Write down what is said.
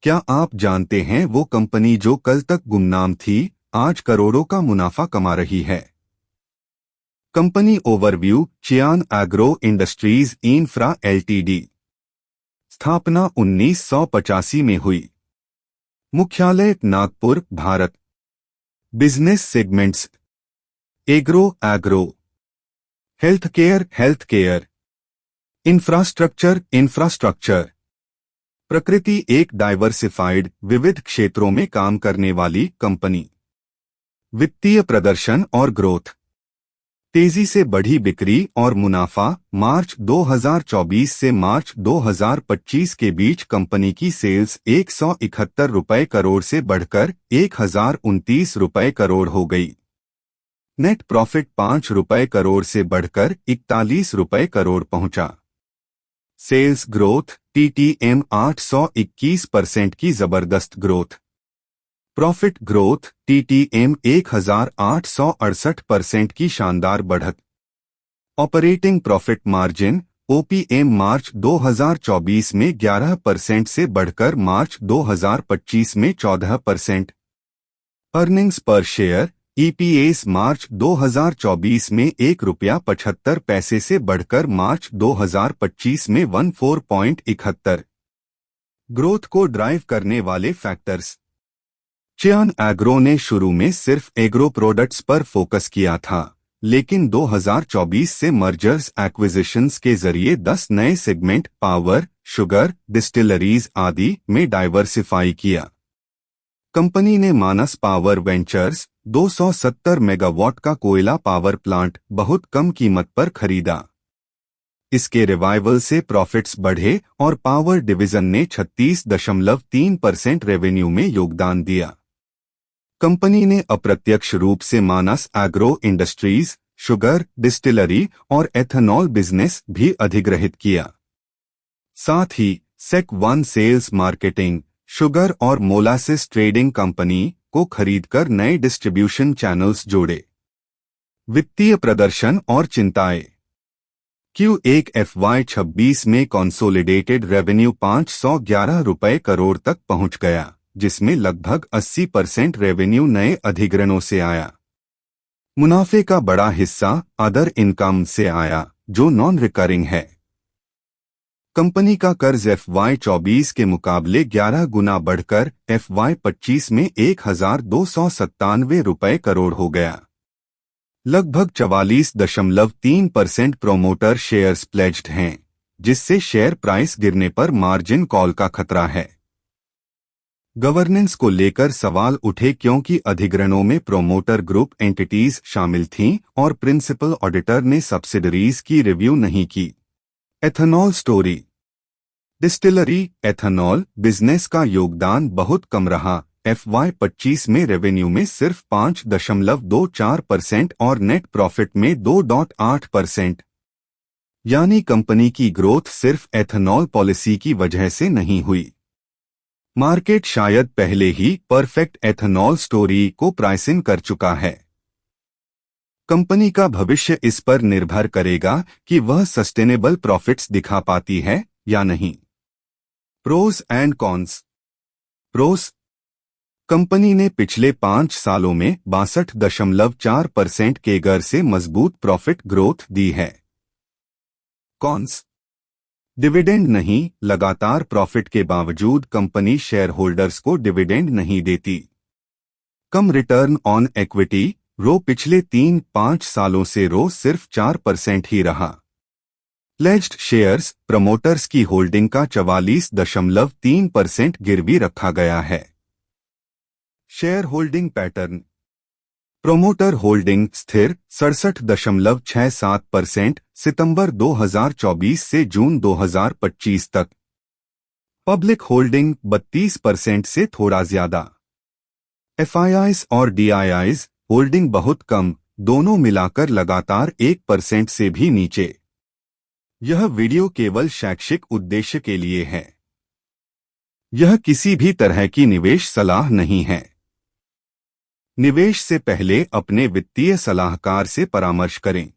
क्या आप जानते हैं वो कंपनी जो कल तक गुमनाम थी, आज करोड़ों का मुनाफा कमा रही है? Company overview. Chiyaan agro industries infra LTD. स्थापना 1985 में हुई। मुख्यालय Nagpur, Bharat. Business segments: agro agro, health care, infrastructure. प्रकृति एक डाइवर्सिफाइड, विविध क्षेत्रों में काम करने वाली कंपनी। वित्तीय प्रदर्शन और ग्रोथ: तेजी से बढ़ी बिक्री और मुनाफा। मार्च 2024 से मार्च 2025 के बीच कंपनी की सेल्स 171 रुपए करोड़ से बढ़कर 1029 रुपए करोड़ हो गई। नेट प्रॉफिट 5 रुपए करोड़ से बढ़कर 41 रुपए करोड़ पहुंचा। सेल्स ग्रोथ TTM 821% की जबरदस्त ग्रोथ। प्रॉफिट ग्रोथ TTM 1868% की शानदार बढ़त। ऑपरेटिंग प्रॉफिट मार्जिन OPM मार्च 2024 में 11% से बढ़कर मार्च 2025 में 14%। अर्निंग्स पर शेयर EPS मार्च 2024 में ₹1.75 से बढ़कर मार्च 2025 में 14.71। ग्रोथ को ड्राइव करने वाले फैक्टर्स: चियान एग्रो ने शुरू में सिर्फ एग्रो प्रोडक्ट्स पर फोकस किया था, लेकिन 2024 से मर्जर्स एक्विजिशंस के जरिए 10 नए सेगमेंट पावर, शुगर, डिस्टिलरीज आदि में डाइवर्सिफाई किया। कंपनी ने मानस पावर वेंचर्स 270 मेगावाट का कोयला पावर प्लांट बहुत कम कीमत पर खरीदा। इसके रिवाइवल से प्रॉफिट्स बढ़े और पावर डिवीजन ने 36.3% रेवेन्यू में योगदान दिया। कंपनी ने अप्रत्यक्ष रूप से मानस एग्रो इंडस्ट्रीज, शुगर, डिस्टिलरी और एथेनॉल बिजनेस भी अधिग्रहित किया। साथ ही सेक 1 सेल्स मार्केटिंग, शुगर और मोलासिस ट्रेडिंग कंपनी को खरीदकर नए डिस्ट्रीब्यूशन चैनल्स जोड़े। वित्तीय प्रदर्शन और चिंताएं: Q1 FY26 में कंसोलिडेटेड रेवेन्यू 511 रुपए करोड़ तक पहुंच गया, जिसमें लगभग 80% रेवेन्यू नए अधिग्रहणों से आया। मुनाफे का बड़ा हिस्सा अदर इनकम से आया, जो नॉन रिकरिंग है। कंपनी का कर्ज FY24 के मुकाबले 11 गुना बढ़कर FY25 में 1297 रुपए करोड़ हो गया। लगभग 44.3% प्रोमोटर शेयर्स प्लेज्ड हैं, जिससे शेयर प्राइस गिरने पर मार्जिन कॉल का खतरा है। गवर्नेंस को लेकर सवाल उठे क्योंकि अधिग्रहणों में प्रोमोटर ग्रुप एंटिटीज शामिल थीं और प्रिंसिपल ऑडिटर ने सब्सिडरीज की रिव्यू नहीं की। Ethanol story: distillery ethanol business का योगदान बहुत कम रहा। FY25 में रेवेन्यू में सिर्फ 5.24% और नेट प्रॉफिट में 2.8%। यानी कंपनी की ग्रोथ सिर्फ एथेनॉल पॉलिसी की वजह से नहीं हुई। मार्केट शायद पहले ही परफेक्ट एथेनॉल स्टोरी को प्राइसिंग कर चुका है। कंपनी का भविष्य इस पर निर्भर करेगा कि वह सस्टेनेबल प्रॉफिट्स दिखा पाती है या नहीं। Pros and cons: pros: company ने पिछले 5 सालों में 62.4% केगर से मजबूत प्रॉफिट ग्रोथ दी है। कॉन्स: डिविडेंड नहीं, लगातार प्रॉफिट के बावजूद कंपनी शेयर होल्डर्स को डिविडेंड नहीं देती। कम रिटर्न ऑन इक्विटी रो पिछले 3-5 सालों से रो सिर्फ 4% ही रहा। प्लेज्ड शेयर्स: प्रमोटर्स की होल्डिंग का 44.3% गिरवी रखा गया है। Share holding pattern: promoter holding स्थिर 67.67% सितंबर 2024 से जून 2025 तक। पब्लिक होल्डिंग 32% से थोड़ा ज्यादा। FIIs और DIIs होल्डिंग बहुत कम, दोनों मिलाकर लगातार 1% से भी नीचे। यह वीडियो केवल शैक्षिक उद्देश्य के लिए है। यह किसी भी तरह की निवेश सलाह नहीं है। निवेश से पहले अपने वित्तीय सलाहकार से परामर्श करें।